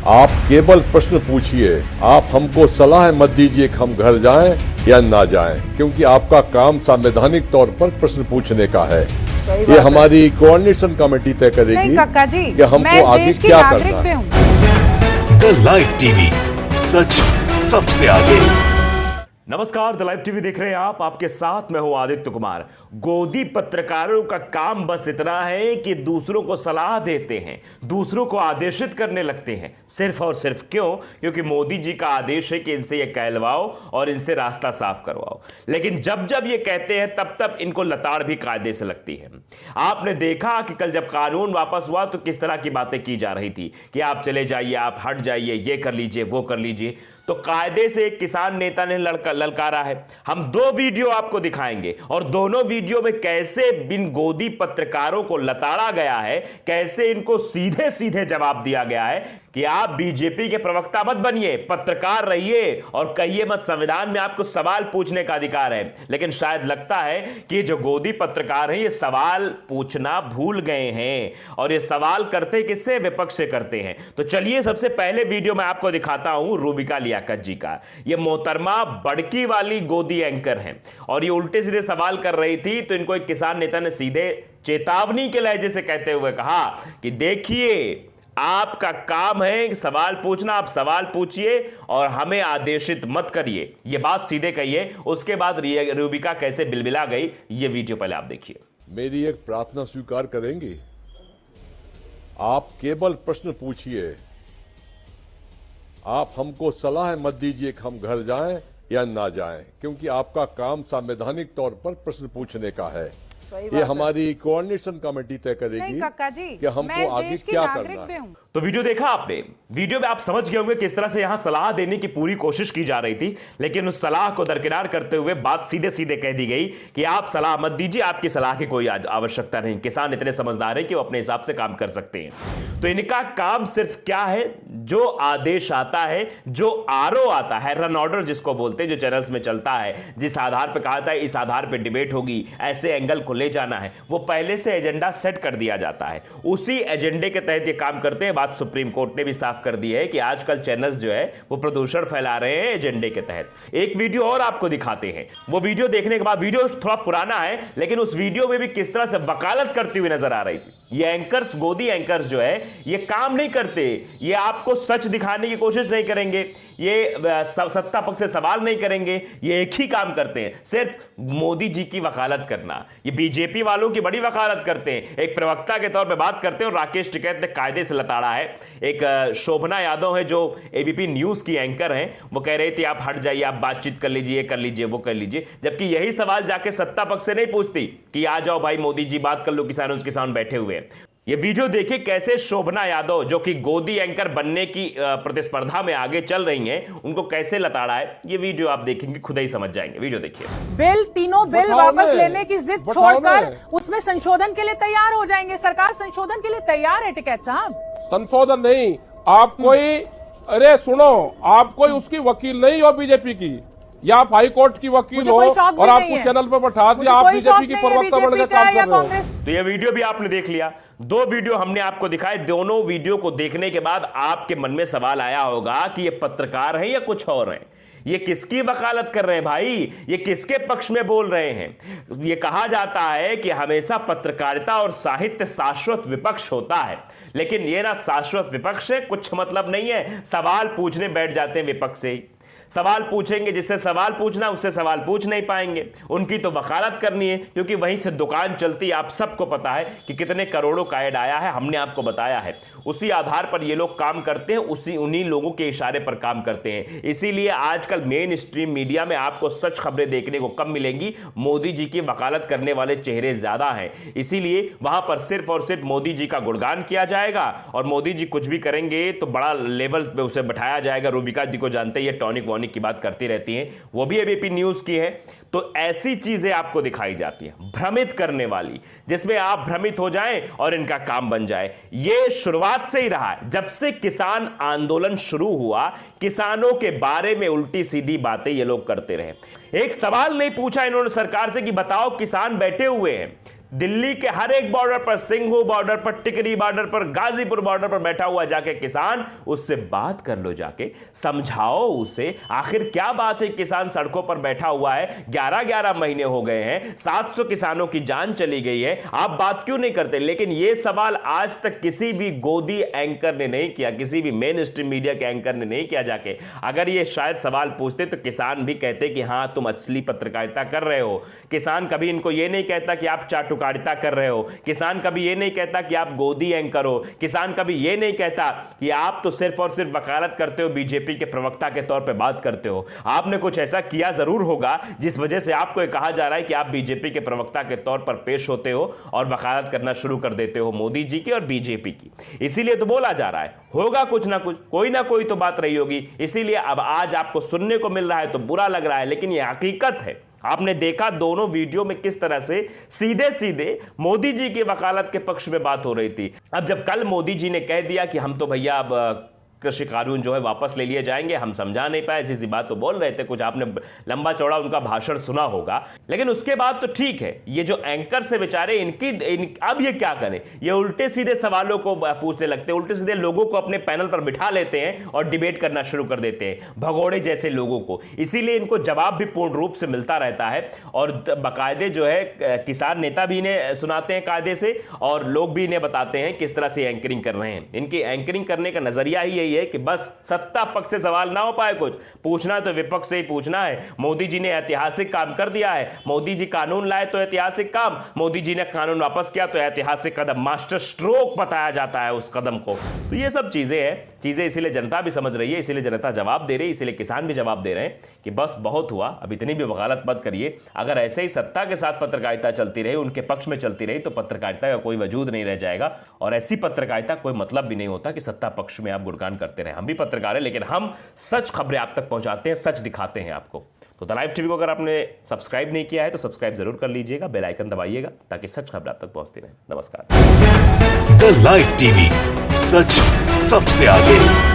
आप केवल प्रश्न पूछिए, आप हमको सलाह मत दीजिए कि हम घर जाएं या ना जाएं, क्योंकि आपका काम संवैधानिक तौर पर प्रश्न पूछने का है। ये हमारी कोऑर्डिनेशन कमेटी तय करेगी कि हमको आगे क्या करना है। द लाइव टीवी, सच सबसे आगे। नमस्कार, द लाइव टीवी देख रहे हैं आप। आपके साथ मैं हूं आदित्य कुमार। गोदी पत्रकारों का काम बस इतना है कि दूसरों को सलाह देते हैं, दूसरों को आदेशित करने लगते हैं। सिर्फ और सिर्फ क्यों? क्योंकि मोदी जी का आदेश है कि इनसे ये कहलवाओ और इनसे रास्ता साफ करवाओ। लेकिन जब जब ये कहते हैं तब तब इनको लताड़ भी कायदे से लगती है। आपने देखा कि कल जब कानून वापस हुआ तो किस तरह की बातें की जा रही थी कि आप चले जाइए, आप हट जाइए, ये कर लीजिए, वो कर लीजिए। तो कायदे से एक किसान नेता ने ललकारा है। हम दो वीडियो आपको दिखाएंगे और दोनों वीडियो में कैसे बिन गोदी पत्रकारों को लताड़ा गया है, कैसे इनको सीधे सीधे जवाब दिया गया है कि आप बीजेपी के प्रवक्ता मत बनिए, पत्रकार रहिए और कहिए मत। संविधान में आपको सवाल पूछने का अधिकार है। लेकिन शायद लगता है कि जो गोदी पत्रकार हैं ये सवाल पूछना भूल गए हैं और ये सवाल करते किससे? विपक्ष से करते हैं। तो चलिए सबसे पहले वीडियो मैं आपको दिखाता हूं रूबिका लियाकत जी का। ये मोहतरमा बड़की वाली गोदी एंकर हैं और ये उल्टे सीधे सवाल कर रही थी तो इनको एक किसान नेता ने सीधे चेतावनी के लहजे से कहते हुए कहा कि देखिए, आपका काम है सवाल पूछना, आप सवाल पूछिए और हमें आदेशित मत करिए। यह बात सीधे कहिए। उसके बाद रूबिका कैसे बिलबिला गई, ये वीडियो पहले आप देखिए। मेरी एक प्रार्थना स्वीकार करेंगी? आप केवल प्रश्न पूछिए, आप हमको सलाह मत दीजिए कि हम घर जाएं या ना जाएं, क्योंकि आपका काम संवैधानिक तौर पर प्रश्न पूछने का है। ये हमारी कोऑर्डिनेशन कमेटी तय करेगी कि हमको आगे क्या करना है। तो वीडियो देखा आपने? वीडियो में आप समझ गए होंगे किस तरह से यहां सलाह देने की पूरी कोशिश की जा रही थी, लेकिन उस सलाह को दरकिनार करते हुए बात सीधे सीधे कह दी गई कि आप सलाह मत दीजिए, आपकी सलाह की कोई आवश्यकता नहीं। किसान इतने समझदार हैं कि वो अपने हिसाब से काम कर सकते हैं। तो इनका काम सिर्फ क्या है? जो आदेश आता है, जो आरओ आता है, रन ऑर्डर जिसको बोलते हैं, जो चैनल्स में चलता है, जिस आधार पर कहा था इस आधार पर डिबेट होगी, ऐसे एंगल को ले जाना है, वो पहले से एजेंडा सेट कर दिया जाता है। उसी एजेंडे के तहत ये काम करते हैं। बात सुप्रीम कोर्ट ने भी साफ कर दी है कि आजकल चैनल्स जो है वो प्रदूषण फैला रहे हैं एजेंडे के तहत। एक वीडियो और आपको दिखाते हैं। वो वीडियो देखने के बाद, वीडियो थोड़ा पुराना है लेकिन उस वीडियो में भी किस तरह से वकालत करती हुई नजर आ रही थी। ये एंकर्स, गोदी एंकर्स जो है, ये काम नहीं करते, ये आपको सच दिखाने की कोशिश नहीं करेंगे, ये सत्ता पक्ष से सवाल नहीं करेंगे, ये एक ही काम करते हैं, सिर्फ मोदी जी की वकालत करना। ये बीजेपी वालों की बड़ी वकालत करते हैं, एक प्रवक्ता के तौर पे बात करते हैं। और राकेश टिकैत ने कायदे से लताड़ा है। एक शोभना यादव है जो एबीपी न्यूज की एंकर हैं, वो कह रही थी आप हट जाइए, आप बातचीत कर लीजिए, ये कर लीजिए, वो कर लीजिए, जबकि यही सवाल जाके सत्ता पक्ष से नहीं पूछती कि आ जाओ भाई मोदी जी, बात कर लो, किसान बैठे हुए हैं। ये वीडियो देखिए कैसे शोभना यादव, जो कि गोदी एंकर बनने की प्रतिस्पर्धा में आगे चल रही हैं, उनको कैसे लताड़ा है। ये वीडियो आप देखेंगे, खुद ही समझ जाएंगे। वीडियो देखिए। तीनों बिल वापस लेने की जिद छोड़कर उसमें संशोधन के लिए तैयार हो जाएंगे। सरकार संशोधन के लिए तैयार है टिकैत साहब। संशोधन नहीं, आप कोई, अरे सुनो, आप कोई उसकी वकील नहीं हो बीजेपी की, या आप हाई कोर्ट की वकील हो और आपको चैनल पर बैठा दिया, आप बीजेपी की प्रवक्ता बनकर काम कर रहे हो। तो ये वीडियो भी आपने देख लिया। दो वीडियो हमने आपको दिखाए। दोनों वीडियो को देखने के बाद आपके मन में सवाल आया होगा कि ये पत्रकार हैं या कुछ और हैं। ये किसकी वकालत कर रहे हैं भाई? ये किसके पक्ष में बोल रहे हैं? ये कहा जाता है कि हमेशा पत्रकारिता और साहित्य शाश्वत विपक्ष होता है, लेकिन ये ना शाश्वत विपक्ष है, कुछ मतलब नहीं है। सवाल पूछने बैठ जाते हैं विपक्ष से ही। सवाल पूछेंगे, जिससे सवाल पूछना उससे सवाल पूछ नहीं पाएंगे। उनकी तो वकालत करनी है क्योंकि वहीं से दुकान चलती है। आप सबको पता है कि कितने करोड़ों का ऐड आया है, हमने आपको बताया है। उसी आधार पर ये लोग काम करते हैं, उन्हीं लोगों के इशारे पर काम करते हैं। इसीलिए आजकल मेन स्ट्रीम मीडिया में आपको सच खबरें देखने को कम मिलेंगी। मोदी जी की वकालत करने वाले चेहरे ज्यादा हैं, इसीलिए वहां पर सिर्फ और सिर्फ मोदी जी का गुणगान किया जाएगा और मोदी जी कुछ भी करेंगे तो बड़ा लेवल पे उसे बैठाया जाएगा। रूबिका जी को जानते हैं, टॉनिक की बात करती रहती हैं, वो भी एबीपी न्यूज की है। तो ऐसी चीजें आपको दिखाई जाती हैं भ्रमित करने वाली, जिसमें आप भ्रमित हो जाएं और इनका काम बन जाए। यह शुरुआत से ही रहा है। जब से किसान आंदोलन शुरू हुआ, किसानों के बारे में उल्टी सीधी बातें ये लोग करते रहे। एक सवाल नहीं पूछा इन्होंने सरकार से कि बताओ किसान बैठे हुए हैं, दिल्ली के हर एक बॉर्डर पर, सिंघू बॉर्डर पर, टिकरी बॉर्डर पर, गाजीपुर बॉर्डर पर बैठा हुआ जाके किसान, उससे बात कर लो, जाके समझाओ उसे आखिर क्या बात है। किसान सड़कों पर बैठा हुआ है, 11-11 महीने हो गए हैं, 700 किसानों की जान चली गई है, आप बात क्यों नहीं करते? लेकिन यह सवाल आज तक किसी भी गोदी एंकर ने नहीं किया, किसी भी मेन स्ट्रीम मीडिया के एंकर ने नहीं किया जाके। अगर ये शायद सवाल पूछते तो किसान भी कहते कि हां तुम असली पत्रकारिता कर रहे हो। किसान कभी इनको यह नहीं कहता कि आप चाटुकारिता कर रहे हो, किसान कभी यह नहीं कहता कि आप गोदी एंकर हो, किसान कभी यह नहीं कहता कि आप तो सिर्फ और सिर्फ वकालत करते हो, बीजेपी के प्रवक्ता के तौर पे बात करते हो। आपने कुछ ऐसा किया जरूर होगा जिस वजह से आपको कहा जा रहा है कि आप बीजेपी के प्रवक्ता के तौर पर पेश होते हो और वकालत करना शुरू कर देते हो मोदी जी की और बीजेपी की। इसीलिए तो बोला जा रहा है होगा कुछ ना कुछ, कोई ना कोई तो बात रही होगी। इसीलिए अब आज आपको सुनने को मिल रहा है तो बुरा लग रहा है, लेकिन यह हकीकत है। आपने देखा दोनों वीडियो में किस तरह से सीधे सीधे मोदी जी की वकालत के पक्ष में बात हो रही थी। अब जब कल मोदी जी ने कह दिया कि हम तो भैया अब कृषि कानून जो है वापस ले लिए जाएंगे, हम समझा नहीं पाए, ऐसी बात तो बोल रहे थे, कुछ आपने लंबा चौड़ा उनका भाषण सुना होगा। लेकिन उसके बाद तो ठीक है, ये जो एंकर से बेचारे अब ये क्या करें, ये उल्टे सीधे सवालों को पूछने लगते हैं, उल्टे सीधे लोगों को अपने पैनल पर बिठा लेते हैं और डिबेट करना शुरू कर देते हैं, भगोड़े जैसे लोगों को। इसीलिए इनको जवाब भी पूर्ण रूप से मिलता रहता है और बाकायदे जो है किसान नेता भी इन्हें सुनाते हैं कायदे से और लोग भी इन्हें बताते हैं किस तरह से एंकरिंग कर रहे हैं। इनकी एंकरिंग करने का नजरिया ही है कि बस सत्ता पक्ष से सवाल ना हो पाए, कुछ पूछना है तो विपक्ष से ही पूछना है। मोदी जी ने ऐतिहासिक काम कर दिया है, मोदी जी कानून लाए तो ऐतिहासिक काम, मोदी जी ने कानून वापस किया तो ऐतिहासिक कदम, मास्टर स्ट्रोक बताया जाता है उस कदम को। तो ये सब चीजें हैं, चीजें इसीलिए जनता भी समझ रही है, इसीलिए जनता जवाब दे रही है, इसीलिए किसान भी जवाब दे रहे हैं कि बस बहुत हुआ, अब इतनी भी वकालत मत करिए। अगर ऐसे ही सत्ता के साथ पत्रकारिता चलती रही, उनके पक्ष में चलती रही, तो पत्रकारिता का कोई वजूद नहीं रह जाएगा और ऐसी पत्रकारिता कोई मतलब भी नहीं होता कि सत्ता पक्ष में आप गुणगान करते रहे। हम भी पत्रकार हैं, लेकिन हम सच खबरें आप तक पहुंचाते हैं, सच दिखाते हैं आपको। तो द लाइव टीवी को अगर आपने सब्सक्राइब नहीं किया है तो सब्सक्राइब जरूर कर लीजिएगा, बेल आइकन दबाइएगा ताकि सच खबरें आप तक पहुंचती रहे। नमस्कार। द लाइव टीवी, सच सबसे आगे।